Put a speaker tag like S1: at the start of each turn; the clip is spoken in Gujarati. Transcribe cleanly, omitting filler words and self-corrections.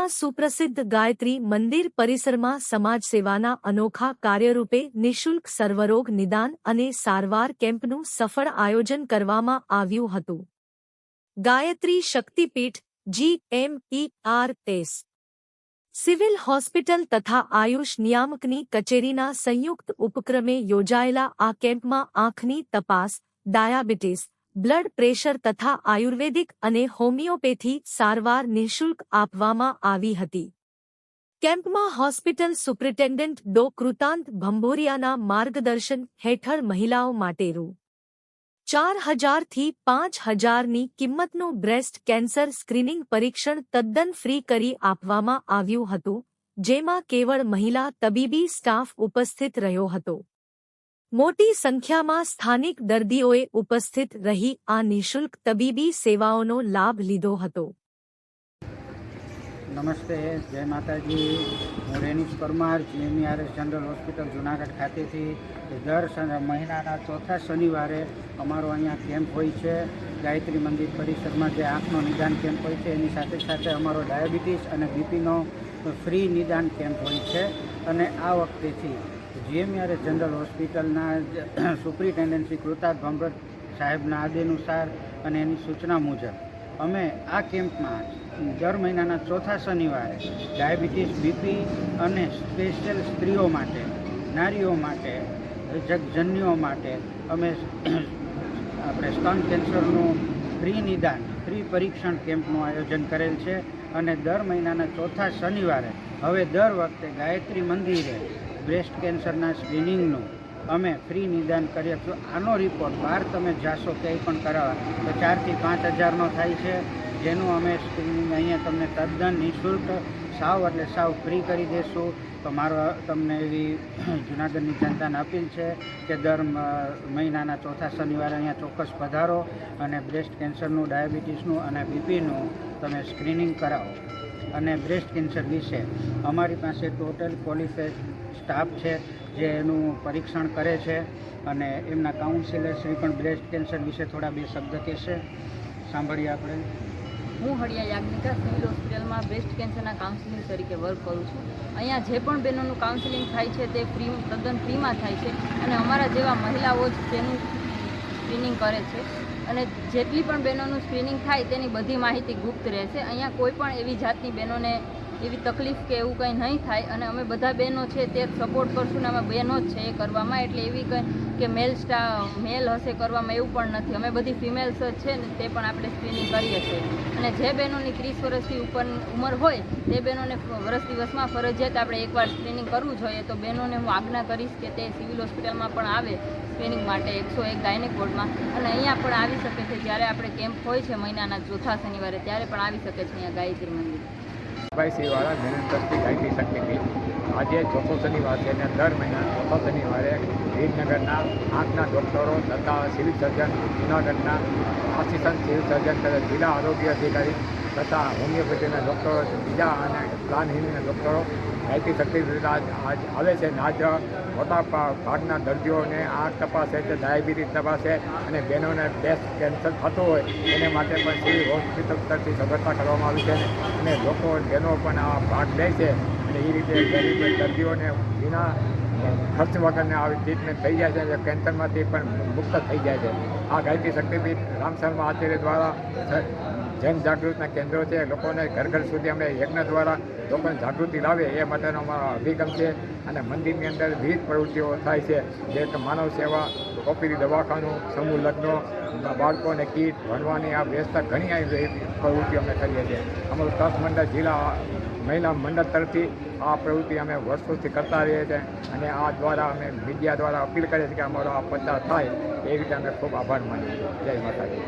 S1: કચ્છના સુપ્રસિદ્ધ ગાયત્રી મંદિર પરિસરમાં સમાજ સેવાના અનોખા કાર્યરૂપે નિઃશુલ્ક સર્વરોગ નિદાન અને સારવાર કેમ્પનું સફળ આયોજન કરવામાં આવ્યું હતું. ગાયત્રી શક્તિપીઠ GMERS સિવિલ હોસ્પિટલ તથા આયુષ નિયામકની કચેરીના સંયુક્ત ઉપક્રમે યોજાયેલા આ કેમ્પમાં આંખની તપાસ, ડાયાબિટીસ, બ્લડ પ્રેશર તથા આયુર્વેદિક અને હોમિયોપેથી સારવાર નિઃશુલ્ક આપવામાં આવી હતી. કેમ્પમાં હોસ્પિટલ સુપ્રિન્ટેન્ડન્ટ ડો. કૃતાંત ભંભોરિયાના માર્ગદર્શન હેઠળ મહિલાઓ માટે રૂ. 4,000 થી 5,000ની કિંમતનું બ્રેસ્ટ કેન્સર સ્ક્રીનિંગ પરીક્ષણ તદ્દન ફ્રી કરી આપવામાં આવ્યું હતું, જેમાં કેવળ મહિલા તબીબી સ્ટાફ ઉપસ્થિત રહ્યો હતો. મોટી સંખ્યામાં સ્થાનિક દર્દીઓએ ઉપસ્થિત રહી આ નિઃશુલ્ક તબીબી સેવાઓનો લાભ લીધો હતો.
S2: નમસ્તે, જય માતાજી. હું Renish Parmar, GMERS general hospital Junagadh ખાતેથી દર મહિનાના ચોથા શનિવારે અમારો અહીંયા કેમ્પ હોય છે. ગાયત્રી મંદિર પરિસરમાં જે આંખનો નિદાન કેમ્પ હોય છે, એની સાથે સાથે અમારો ડાયાબિટીસ અને બીપીનો ફ્રી નિદાન કેમ્પ હોય છે. અને આ વખતેથી GMERS જનરલ હોસ્પિટલના સુપ્રિન્ટેન્ડન્ટ શ્રી કૃતાંત ભંભોરિયા સાહેબના આદેશાનુસાર અને એની સૂચના મુજબ અમે આ કેમ્પમાં દર મહિનાના ચોથા શનિવારે ડાયાબિટીસ, બીપી અને સ્પેશિયલ સ્ત્રીઓ માટે, નારીઓ માટે, જગજનનીઓ માટે અમે આપણે સ્તન કેન્સરનું ફ્રી નિદાન, ફ્રી પરીક્ષણ કેમ્પનું આયોજન કરેલ છે. અને દર મહિનાના ચોથા શનિવારે હવે દર વખતે ગાયત્રી મંદિરે બ્રેસ્ટ કેન્સરના સ્ક્રીનિંગનું અમે ફ્રી નિદાન કરીએ તો આનો રિપોર્ટ બહાર તમે જાશો ક્યાંય પણ કરાવવા તો 4,000 થી 5,000નો થાય છે, જેનું અમે સ્ક્રીનિંગ અહીંયા તમને તદ્દન નિઃશુલ્ક સાવ એટલે સાવ ફ્રી કરી દઈશું. તો મારો તમને એવી જૂનાગઢની જનતાને અપીલ છે કે દર મહિનાના ચોથા શનિવારે અહીંયા ચોક્કસ પધારો અને બ્રેસ્ટ કેન્સરનું, ડાયાબિટીસનું અને બીપીનું તમે સ્ક્રીનિંગ કરાવો. અને બ્રેસ્ટ કેન્સર વિશે અમારી પાસે ટોટલ ક્વોલિફાઈડ સ્ટાફ છે જે એનું પરીક્ષણ કરે છે. અને એમના કાઉન્સિલર શ્રી પણ બ્રેસ્ટ કેન્સર વિશે થોડા બે શબ્દ કહેશે, સાંભળીએ આપણે.
S3: હું હળિયા યાજ્ઞિકા સિવિલ હોસ્પિટલમાં બ્રેસ્ટ કેન્સરના કાઉન્સિલિંગ તરીકે વર્ક કરું છું. અહીંયા જે પણ બહેનોનું કાઉન્સિલિંગ થાય છે તે તદ્દન ફ્રીમાં થાય છે અને અમારા જેવા મહિલાઓ જ તેનું સ્ક્રીનિંગ કરે છે. અને જેટલી પણ બહેનોનું સ્ક્રીનિંગ થાય તેની બધી માહિતી ગુપ્ત રહેશે. અહીંયા કોઈ પણ એવી જાતની બહેનોને એવી તકલીફ કે એવું કંઈ નહીં થાય. અને અમે બધા બહેનો છે તે સપોર્ટ કરશું ને અમે બહેનો જ છે એ કરવામાં. એટલે એવી કંઈ કે મેલ હશે કરવામાં એવું પણ નથી. અમે બધી ફિમેલ્સ જ છે ને તે પણ આપણે સ્ક્રીનિંગ કરીએ છીએ. અને જે બહેનોની 30 વર્ષથી ઉપર ઉંમર હોય તે બહેનોને વર્ષ દિવસમાં ફરજિયાત આપણે એકવાર સ્ક્રીનિંગ કરવું જોઈએ. તો બહેનોને હું આજ્ઞા કરીશ કે તે સિવિલ હોસ્પિટલમાં પણ આવે સ્ક્રીનિંગ માટે 101 ગાયનેક વોર્ડમાં. અને અહીંયા પણ આવી શકે છે જ્યારે આપણે કેમ્પ હોય છે મહિનાના ચોથા શનિવારે, ત્યારે પણ આવી શકે છે અહીંયા ગાયત્રી મંદિર.
S4: વાળા જનરલ ટ્રસ્ટી ગાયત્રી શક્તિપીઠ આજે ચોથો શનિવાર છે અને દર મહિના ચોથા શનિવારે વિરનગરના આંખના ડૉક્ટરો તથા સિવિલ સર્જન, જૂનાગઢના આસિસ્ટન્ટ સિવિલ સર્જન તથા જિલ્લા આરોગ્ય અધિકારી તથા હોમિયોપેથીના ડૉક્ટરો, બીજા અને પ્લાનહીનના ડૉક્ટરો ગાયત્રી શક્તિપીઠ આજ આવે છે. આજ મોટા ભાગના દર્દીઓને આંખ તપાસે છે, ડાયાબિટીસ તપાસે અને બહેનોને બ્રેસ્ટ કેન્સર થતું હોય એને માટે પણ સિવિલ હોસ્પિટલ તરફથી સગવડતા કરવામાં આવી છે. અને લોકો, બહેનો પણ આ ભાગ લે છે અને એ રીતે ગરીબ દર્દીઓને વિના ખર્ચ વગરને આવી ટ્રીટમેન્ટ થઈ જાય છે. કેન્સરમાંથી પણ મુક્ત થઈ જાય છે. આ ગાયત્રી શક્તિપીઠ રામ શર્મા આચાર્ય દ્વારા જન જાગૃતિના કેન્દ્રો છે. લોકોને ઘર ઘર સુધી અમે યજ્ઞ દ્વારા લોકોને જાગૃતિ લાવે એ માટેનો અમારો અભિગમ છે. અને મંદિરની અંદર વિવિધ પ્રવૃત્તિઓ થાય છે, જે કે માનવ સેવા, ઓપીડી દવાખાનું, સમૂહ લગ્નો, બાળકોને કીટ, ભણવાની આ વ્યવસ્થા ઘણી આવી પ્રવૃત્તિઓ અમે કરીએ છીએ. અમારું ટ્રસ્ટ મંડળ જિલ્લા મહિલા મંડળ તરફથી આ પ્રવૃત્તિ અમે વર્ષોથી કરતા રહીએ છીએ. અને આ દ્વારા અમે મીડિયા દ્વારા અપીલ કરીએ છીએ કે અમારો આ પ્રચાર થાય એ રીતે અમે ખૂબ આભાર માનીએ છીએ. જય માતાજી.